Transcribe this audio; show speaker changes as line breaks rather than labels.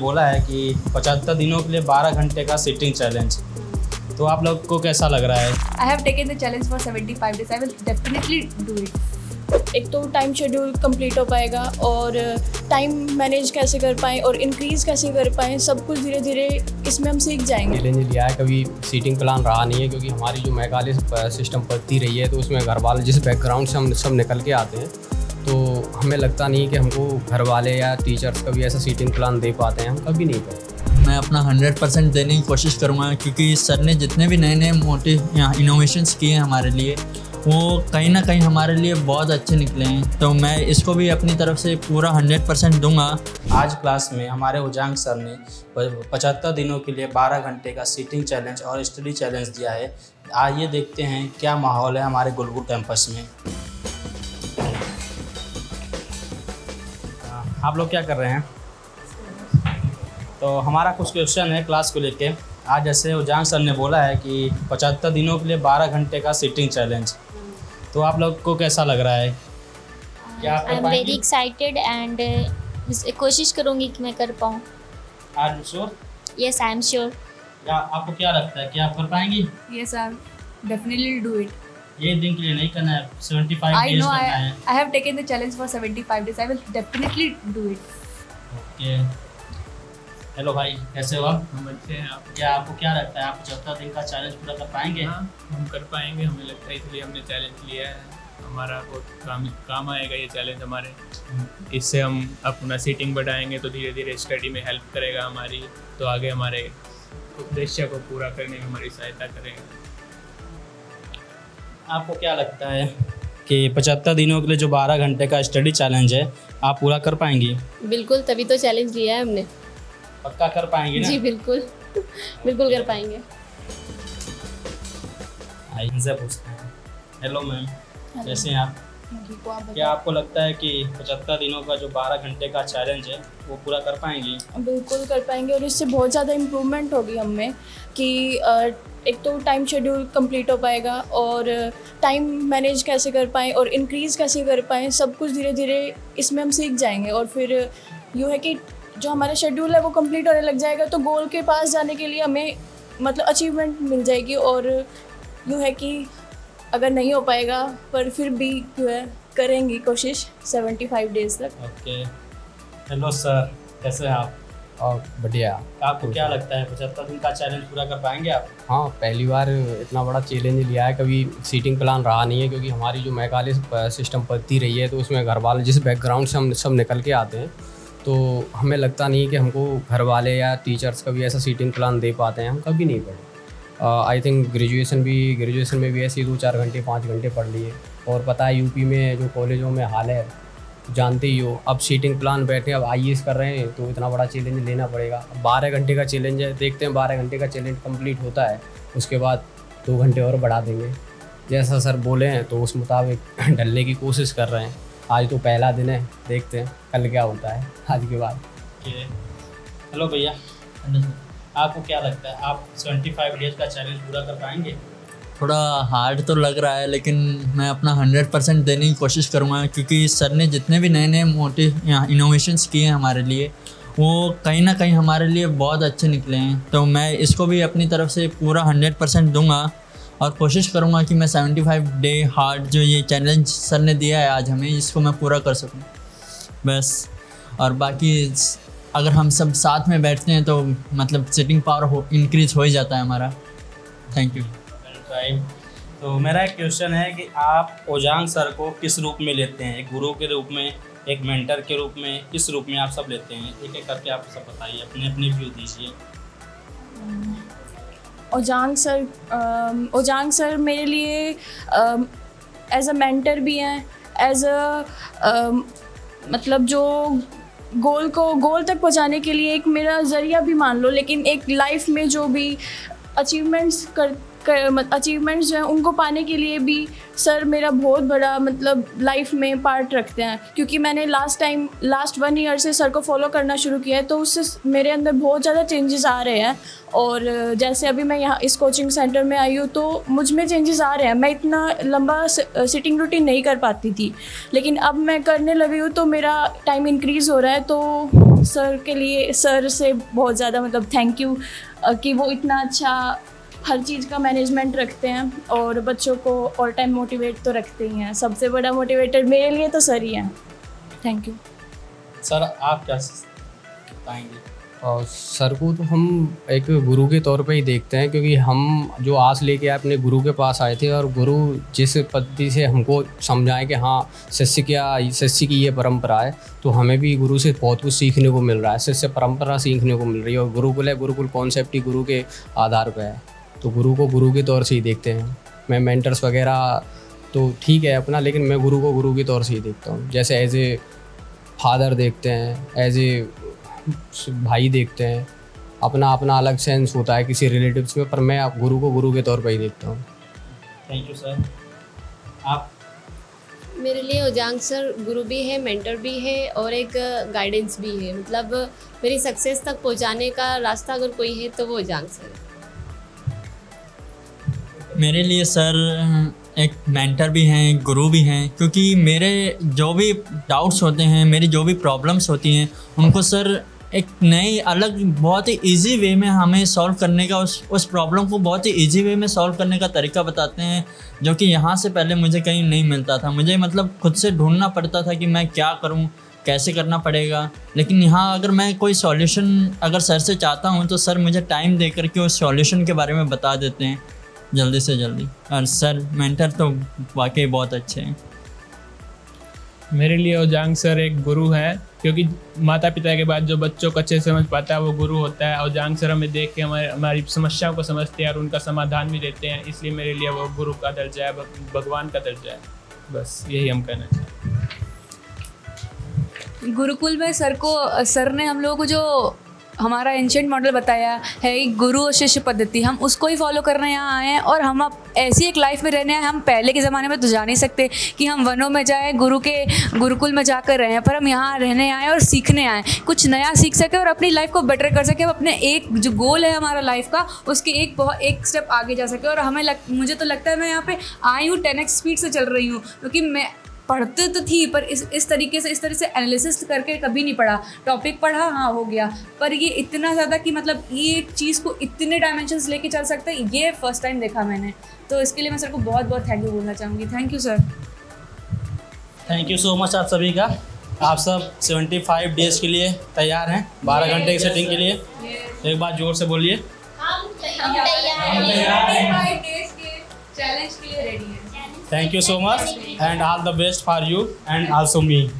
बोला है कि 75 दिनों के लिए 12 घंटे का सिटिंग चैलेंज। तो आप लोग को कैसा लग रहा है?
I have taken the challenge for 75 days. I will definitely do it.
एक तो टाइम शेड्यूल कंप्लीट हो पाएगा और टाइम मैनेज कैसे कर पाएँ और इंक्रीज़ कैसे कर पाएँ, सब कुछ धीरे धीरे इसमें हम सीख जाएंगे।
चैलेंज लिया है, कभी सीटिंग प्लान रहा नहीं है क्योंकि हमारी जो मेघालय सिस्टम पढ़ती रही है तो उसमें घर वाले जिस बैकग्राउंड से हम सब निकल के आते हैं तो हमें लगता नहीं कि हमको घर वाले या टीचर्स कभी ऐसा सीटिंग प्लान दे पाते हैं, हम कभी नहीं पढ़ते।
मैं अपना 100% देने की कोशिश करूँगा क्योंकि सर ने जितने भी नए नए मोटिव या इनोवेशंस किए हैं हमारे लिए वो कहीं ना कहीं हमारे लिए बहुत अच्छे निकले हैं, तो मैं इसको भी अपनी तरफ से पूरा 100% दूंगा।
आज क्लास में हमारे उजांग सर ने 75 दिनों के लिए 12 घंटे का सीटिंग चैलेंज और स्टडी चैलेंज दिया है। आइए देखते हैं क्या माहौल है हमारे गुलबुल कैंपस में। आप लोग क्या कर रहे हैं? तो हमारा कुछ क्वेश्चन है क्लास को लेके। आज जैसे उजांग सर ने बोला है कि 75 दिनों के लिए 12 घंटे का सिटिंग चैलेंज, तो आप लोग को कैसा लग रहा है? क्या आप
आई
कर
एम वेरी
पाएंगी?
एक्साइटेड एंड कोशिश करूँगी कि मैं कर पाऊँ।
Are you sure?
Yes, I am sure.
या आपको क्या लगता है कि आप कर पाएंगी?
Yes, I definitely do it.
ये दिन के लिए नहीं करना है, 75
I
डेज
know
करना है।
I have taken the challenge for 75 days. I will definitely do it.
Okay. Hello भाई, कैसे हो आप?
हम अच्छे हैं। आप?
क्या आपको क्या लगता है आप 75 दिन का चैलेंज पूरा कर पाएंगे?
हाँ, हम कर पाएंगे, हमें लगता है, इसलिए हमने चैलेंज लिया है। हमारा बहुत काम आएगा ये चैलेंज हमारे। इससे हम अपना सीटिंग बढ़ाएंगे तो धीरे धीरे स्टडी में हेल्प करेगा हमारी, तो आगे हमारे उद्देश्य को पूरा करने में हमारी सहायता करेगा।
आपको क्या लगता है कि 75 दिनों के लिए जो 12 घंटे का स्टडी चैलेंज है आप पूरा कर पाएंगी?
बिल्कुल, तभी तो चैलेंज लिया है हमने।
पक्का कर पाएंगी ना?
जी बिल्कुल, बिल्कुल कर पाएंगे।
आइए इनसे पूछते हैं। हेलो मैम, कैसे हैं आप?
ठीक हो आप
क्या आपको लगता है कि 75 दिनों का जो 12 घंटे का चैलेंज है वो पूरा कर पाएंगी?
बिल्कुल कर पाएंगे और इससे बहुत ज़्यादा इम्प्रूवमेंट होगी हम में कि एक तो टाइम शेड्यूल कंप्लीट हो पाएगा और टाइम मैनेज कैसे कर पाएँ और इंक्रीज़ कैसे कर पाएँ, सब कुछ धीरे धीरे इसमें हम सीख जाएंगे। और फिर यूँ है कि जो हमारा शेड्यूल है वो कंप्लीट होने लग जाएगा तो गोल के पास जाने के लिए हमें मतलब अचीवमेंट मिल जाएगी। और यूँ है कि अगर नहीं हो पाएगा पर फिर भी जो है करेंगी कोशिश 75 डेज़ तक।
ओके। हेलो सर, कैसे हैं आप?
और बढ़िया।
आपको क्या लगता है 75 दिन का चैलेंज पूरा कर पाएंगे आप?
हाँ, पहली बार इतना बड़ा चैलेंज लिया है, कभी सीटिंग प्लान रहा नहीं है क्योंकि हमारी जो मेघालय सिस्टम पढ़ती रही है तो उसमें घर वाले जिस बैकग्राउंड से हम सब निकल के आते हैं तो हमें लगता नहीं कि हमको घर वाले या टीचर्स कभी ऐसा सीटिंग प्लान दे पाते हैं, हम कभी नहीं पढ़े। आई थिंक ग्रेजुएशन में भी ऐसे 2-4 घंटे 5 घंटे पढ़ लिए। और पता है यूपी में जो कॉलेजों में हाल है जानते ही हो, अब सीटिंग प्लान बैठे अब IAS कर रहे हैं तो इतना बड़ा चैलेंज लेना पड़ेगा। अब 12 घंटे का चैलेंज है, देखते हैं 12 घंटे का चैलेंज कंप्लीट होता है उसके बाद 2 घंटे और बढ़ा देंगे जैसा सर बोले हैं, तो उस मुताबिक ढलने की कोशिश कर रहे हैं। आज तो पहला दिन है, देखते हैं कल क्या होता है आज के बाद।
हेलो भैया, आपको क्या लगता है आप 75 डेज का चैलेंज पूरा कर पाएंगे?
थोड़ा हार्ड तो लग रहा है लेकिन मैं अपना 100% देने की कोशिश करूँगा क्योंकि सर ने जितने भी नए नए मोटिव या इनोवेशंस किए हैं हमारे लिए वो कहीं ना कहीं हमारे लिए बहुत अच्छे निकले हैं, तो मैं इसको भी अपनी तरफ से पूरा 100% दूंगा और कोशिश करूँगा कि मैं 75 डे हार्ड जो ये चैलेंज सर ने दिया है आज हमें, इसको मैं पूरा कर सकूँ बस। और बाकी अगर हम सब साथ में बैठते हैं तो मतलब सिटिंग पावर इंक्रीज हो ही जाता है हमारा। Thank you.
तो मेरा एक क्वेश्चन है कि आप उजांग सर को किस रूप में लेते हैं? एक गुरु के रूप में, एक मेंटर के रूप में, किस रूप में आप सब लेते हैं? एक एक करके आप सब बताइए, अपने अपने व्यू दीजिए।
उजांग सर मेरे लिए एज अ मेंटर भी हैं, एज अ मतलब जो गोल तक पहुंचाने के लिए एक मेरा ज़रिया भी मान लो, लेकिन एक लाइफ में जो भी अचीवमेंट्स अचीवमेंट्स जो हैं उनको पाने के लिए भी सर मेरा बहुत बड़ा मतलब लाइफ में पार्ट रखते हैं, क्योंकि मैंने लास्ट 1 ईयर से सर को फॉलो करना शुरू किया है, तो उससे मेरे अंदर बहुत ज़्यादा चेंजेस आ रहे हैं। और जैसे अभी मैं यहाँ इस कोचिंग सेंटर में आई हूँ तो मुझ में चेंजेस आ रहे हैं। मैं इतना लंबा सिटिंग रूटीन नहीं कर पाती थी, लेकिन अब मैं करने लगी हूँ तो मेरा टाइम इंक्रीज़ हो रहा है। तो सर से बहुत ज़्यादा मतलब थैंक यू कि वो इतना अच्छा हर चीज़ का मैनेजमेंट रखते हैं और बच्चों को ऑल टाइम मोटिवेट तो रखते ही हैं। सबसे बड़ा मोटिवेटर मेरे लिए तो सर ही हैं। Thank you
sir. आप क्या बताएंगे?
और सर को तो हम एक गुरु के तौर पे ही देखते हैं, क्योंकि हम जो आस लेके आए अपने गुरु के पास आए थे, और गुरु जिस पद्धति से हमको समझाएं कि हाँ शिष्य की ये परंपरा है, तो हमें भी गुरु से बहुत कुछ सीखने को मिल रहा है। शिष्य परंपरा सीखने को मिल रही है, और गुरुकुल है, गुरुकुल कॉन्सेप्ट ही गुरु के आधार पर है, तो गुरु को गुरु के तौर से ही देखते हैं। मैं मेंटर्स वगैरह तो ठीक है अपना, लेकिन मैं गुरु को गुरु के तौर से ही देखता हूँ। जैसे एज ए फादर देखते हैं, एज ए भाई देखते हैं, अपना अपना अलग सेंस होता है किसी रिलेटिव्स में, पर मैं गुरु को गुरु के तौर पर ही देखता हूँ।
Thank you sir. आप?
मेरे लिए ओजांग सर गुरु भी है, मेंटर भी है और एक गाइडेंस भी है। मतलब मेरी सक्सेस तक पहुंचाने का रास्ता अगर कोई है तो वो ओजांग सर है।
मेरे लिए सर एक मेंटर भी हैं, गुरु भी हैं, क्योंकि मेरे जो भी डाउट्स होते हैं, मेरी जो भी प्रॉब्लम्स होती हैं, उनको सर एक नई अलग बहुत ही इजी वे में हमें सॉल्व करने का, उस प्रॉब्लम को बहुत ही इजी वे में सॉल्व करने का तरीका बताते हैं, जो कि यहाँ से पहले मुझे कहीं नहीं मिलता था। मुझे मतलब खुद से ढूंढना पड़ता था कि मैं क्या करूँ, कैसे करना पड़ेगा। लेकिन यहाँ अगर मैं कोई सॉल्यूशन अगर सर से चाहता हूँ तो सर मुझे टाइम दे करके उस सॉल्यूशन के बारे में बता देते हैं जल्दी से जल्दी। और सर मेंटर तो वाकई बहुत अच्छे हैं।
मेरे लिए ओजांग सर एक गुरु है, क्योंकि माता पिता के बाद जो बच्चों को अच्छे से समझ पाता है वो गुरु होता है। ओजांग सर हमें देख के हमारी समस्याओं को समझते हैं और उनका समाधान भी देते हैं, इसलिए मेरे लिए वो गुरु का दर्जा है, भगवान का दर्जा है। बस यही हम कहना चाहते हैं।
गुरुकुल में सर ने हम लोगों को जो हमारा एंशिएंट मॉडल बताया है, एक गुरु और शिष्य पद्धति, हम उसको ही फॉलो करने यहाँ आए हैं। और हम अब ऐसी एक लाइफ में रहने हैं। हम पहले के ज़माने में तो जा नहीं सकते कि हम वनों में जाएं, गुरुकुल में जाकर रहें, पर हम यहाँ रहने आए और सीखने आए, कुछ नया सीख सके और अपनी लाइफ को बेटर कर सके। हम अपने एक जो गोल है हमारा लाइफ का, उसके एक स्टेप आगे जा सके। और मुझे तो लगता है मैं यहाँ पे आई हूँ 10x स्पीड से चल रही हूँ, क्योंकि मैं पढ़ते तो थी पर इस तरीके से इस तरह से एनालिसिस करके कभी नहीं पढ़ा। टॉपिक पढ़ा, हाँ हो गया, पर ये इतना ज़्यादा कि मतलब ये एक चीज़ को इतने डायमेंशंस लेके चल सकता है, ये फर्स्ट टाइम देखा मैंने। तो इसके लिए मैं सर को बहुत बहुत थैंक यू बोलना चाहूँगी। Thank you sir.
Thank you so much आप सभी का। आप सब 75 डेज़ के लिए तैयार हैं, 12 घंटे की सेटिंग के लिए। एक बार जोर से बोलिए।
हम तैयार हैं।
75 डेज के चैलेंज के लिए रेडी हैं।
Thank you so much and all the best for you and also me.